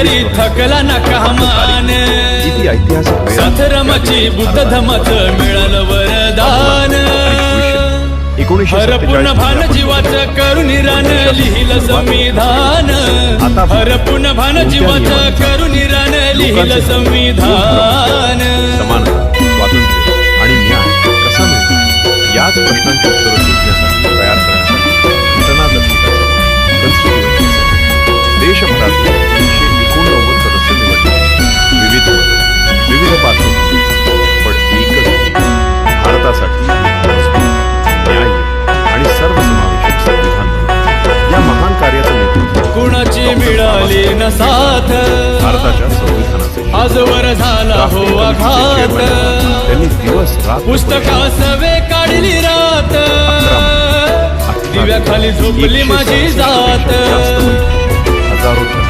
तरी थकला ना कामान किती ऐतिहासिक वेळ सथरमची बुद्ध धमाचं मिळालं वरदान हरपून भान जीवाचं करून रान लिहिलं संविधान हरपून भान जीवाचं करून रान लिहिलं संविधान समानता स्वातंत्र्य आणि न्याय कसा मिळतो याच प्रश्नांची उत्तरं शोधण्यासाठी तयार करण्यासाठी घटना लक्षिका कॉन्स्टिट्यूएन्सी देशभरातील 389 सदस्य निवडले विविध पातळी पण एकच भारतासाठी न्याय आणि सर्वसमावेशक संविधान या महान कार्याचं नेतृत्व कुणाची मिळाली न साथ भारताच्या संविधानाचे आजवर झाला हो आघात त्यांनी दिवस रात पुस्तकास वे काढली रात दिव्याखाली झोपली माझी जात हजारो